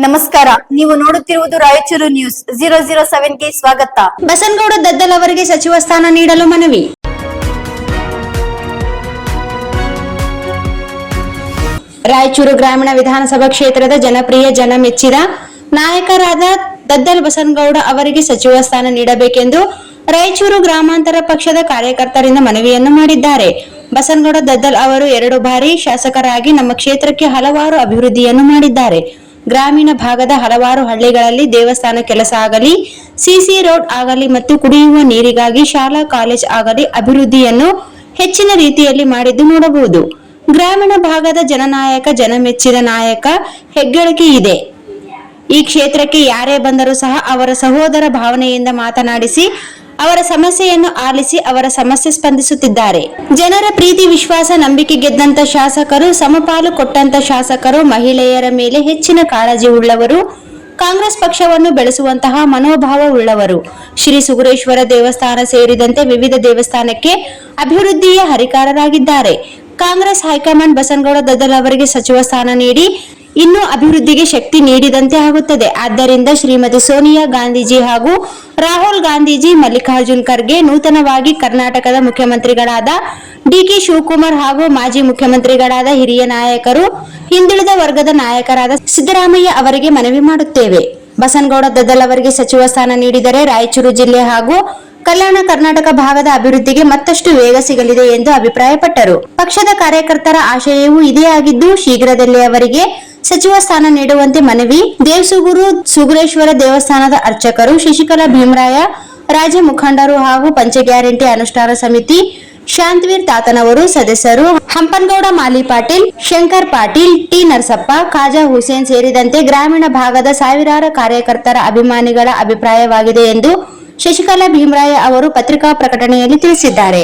ನಮಸ್ಕಾರ, ನೀವು ನೋಡುತ್ತಿರುವುದು ರಾಯಚೂರು ನ್ಯೂಸ್ 007ಗೆ ಸ್ವಾಗತ. ಬಸನಗೌಡ ದದ್ದಲ್ ಅವರಿಗೆ ಸಚಿವ ಸ್ಥಾನ ನೀಡಲು ಮನವಿ. ರಾಯಚೂರು ಗ್ರಾಮೀಣ ವಿಧಾನಸಭಾ ಕ್ಷೇತ್ರದ ಜನಪ್ರಿಯ ಜನಮೆಚ್ಚಿದ ನಾಯಕರಾದ ದದ್ದಲ್ ಬಸನಗೌಡ ಅವರಿಗೆ ಸಚಿವ ಸ್ಥಾನ ನೀಡಬೇಕೆಂದು ರಾಯಚೂರು ಗ್ರಾಮಾಂತರ ಪಕ್ಷದ ಕಾರ್ಯಕರ್ತರಿಂದ ಮನವಿಯನ್ನು ಮಾಡಿದ್ದಾರೆ. ಬಸನಗೌಡ ದದ್ದಲ್ ಅವರು 2 ಬಾರಿ ಶಾಸಕರಾಗಿ ನಮ್ಮ ಕ್ಷೇತ್ರಕ್ಕೆ ಹಲವಾರು ಅಭಿವೃದ್ಧಿಯನ್ನು ಮಾಡಿದ್ದಾರೆ. ಗ್ರಾಮೀಣ ಭಾಗದ ಹಲವಾರು ಹಳ್ಳಿಗಳಲ್ಲಿ ದೇವಸ್ಥಾನ ಕೆಲಸ ಆಗಲಿ, ಸಿಸಿ ರೋಡ್ ಆಗಲಿ ಮತ್ತು ಕುಡಿಯುವ ನೀರಿಗಾಗಿ ಶಾಲಾ ಕಾಲೇಜ್ ಆಗಲಿ ಅಭಿವೃದ್ಧಿಯನ್ನು ಹೆಚ್ಚಿನ ರೀತಿಯಲ್ಲಿ ಮಾಡಿದ್ದು ನೋಡಬಹುದು. ಗ್ರಾಮೀಣ ಭಾಗದ ಜನನಾಯಕ, ಜನಮೆಚ್ಚಿದ ನಾಯಕ ಹೆಗ್ಗಳಿಕೆ ಇದೆ. ಈ ಕ್ಷೇತ್ರಕ್ಕೆ ಯಾರೇ ಬಂದರೂ ಸಹ ಅವರ ಸಹೋದರ ಭಾವನೆಯಿಂದ ಮಾತನಾಡಿಸಿ ಅವರ ಸಮಸ್ಯೆಯನ್ನು ಆಲಿಸಿ ಅವರ ಸಮಸ್ಯೆ ಸ್ಪಂದಿಸುತ್ತಿದ್ದಾರೆ. ಜನರ ಪ್ರೀತಿ, ವಿಶ್ವಾಸ, ನಂಬಿಕೆ ಗೆದ್ದಂತ ಶಾಸಕರು, ಸಮಪಾಲು ಕೊಟ್ಟಂತ ಶಾಸಕರು, ಮಹಿಳೆಯರ ಮೇಲೆ ಹೆಚ್ಚಿನ ಕಾಳಜಿ ಉಳ್ಳವರು, ಕಾಂಗ್ರೆಸ್ ಪಕ್ಷವನ್ನು ಬೆಳೆಸುವಂತಹ ಮನೋಭಾವ ಉಳ್ಳವರು. ಶ್ರೀ ಸುಗ್ರೇಶ್ವರ ದೇವಸ್ಥಾನ ಸೇರಿದಂತೆ ವಿವಿಧ ದೇವಸ್ಥಾನಕ್ಕೆ ಅಭಿವೃದ್ಧಿಯ ಹರಿಕಾರರಾಗಿದ್ದಾರೆ. ಕಾಂಗ್ರೆಸ್ ಹೈಕಮಾಂಡ್ ಬಸನಗೌಡ ದದ್ದಲ್ ಅವರಿಗೆ ಸಚಿವ ಸ್ಥಾನ ನೀಡಿ ಇನ್ನೂ ಅಭಿವೃದ್ಧಿಗೆ ಶಕ್ತಿ ನೀಡಿದಂತೆ ಆಗುತ್ತದೆ. ಆದ್ದರಿಂದ ಶ್ರೀಮತಿ ಸೋನಿಯಾ ಗಾಂಧೀಜಿ ಹಾಗೂ ರಾಹುಲ್ ಗಾಂಧೀಜಿ, ಮಲ್ಲಿಕಾರ್ಜುನ್ ಖರ್ಗೆ, ನೂತನವಾಗಿ ಕರ್ನಾಟಕದ ಮುಖ್ಯಮಂತ್ರಿಗಳಾದ ಡಿ.ಕೆ. ಶಿವಕುಮಾರ್ ಹಾಗೂ ಮಾಜಿ ಮುಖ್ಯಮಂತ್ರಿಗಳಾದ ಹಿರಿಯ ನಾಯಕರು, ಹಿಂದುಳಿದ ವರ್ಗದ ನಾಯಕರಾದ ಸಿದ್ದರಾಮಯ್ಯ ಅವರಿಗೆ ಮನವಿ ಮಾಡುತ್ತೇವೆ. ಬಸನಗೌಡ ದದ್ದಲ್ ಅವರಿಗೆ ಸಚಿವ ಸ್ಥಾನ ನೀಡಿದರೆ ರಾಯಚೂರು ಜಿಲ್ಲೆ ಹಾಗೂ ಕಲ್ಯಾಣ ಕರ್ನಾಟಕ ಭಾಗದ ಅಭಿವೃದ್ಧಿಗೆ ಮತ್ತಷ್ಟು ವೇಗ ಸಿಗಲಿದೆ ಎಂದು ಅಭಿಪ್ರಾಯಪಟ್ಟರು. ಪಕ್ಷದ ಕಾರ್ಯಕರ್ತರ ಆಶಯವೂ ಇದೇ ಆಗಿದ್ದು, ಶೀಘ್ರದಲ್ಲೇ ಅವರಿಗೆ ಸಚಿವ ಸ್ಥಾನ ನೀಡುವಂತೆ ಮನವಿ. ದೇವಸುಗೂರು ಸುಗ್ರೇಶ್ವರ ದೇವಸ್ಥಾನದ ಅರ್ಚಕರು, ಶಶಿಕಲಾ ಭೀಮರಾಯ, ರಾಜ್ಯ ಮುಖಂಡರು ಹಾಗೂ ಪಂಚ ಗ್ಯಾರಂಟಿ ಅನುಷ್ಠಾನ ಸಮಿತಿ ಶಾಂತವೀರ್ ತಾತನವರು ಸದಸ್ಯರು, ಹಂಪನಗೌಡ ಮಾಲಿ ಪಾಟೀಲ್, ಶಂಕರ್ ಪಾಟೀಲ್, ಟಿ ನರಸಪ್ಪ, ಖಾಜಾ ಹುಸೇನ್ ಸೇರಿದಂತೆ ಗ್ರಾಮೀಣ ಭಾಗದ ಸಾವಿರಾರು ಕಾರ್ಯಕರ್ತರ ಅಭಿಮಾನಿಗಳ ಅಭಿಪ್ರಾಯವಾಗಿದೆ ಎಂದು ಶಶಿಕಲಾ ಭೀಮರಾಯ ಅವರು ಪತ್ರಿಕಾ ಪ್ರಕಟಣೆಯಲ್ಲಿ ತಿಳಿಸಿದ್ದಾರೆ.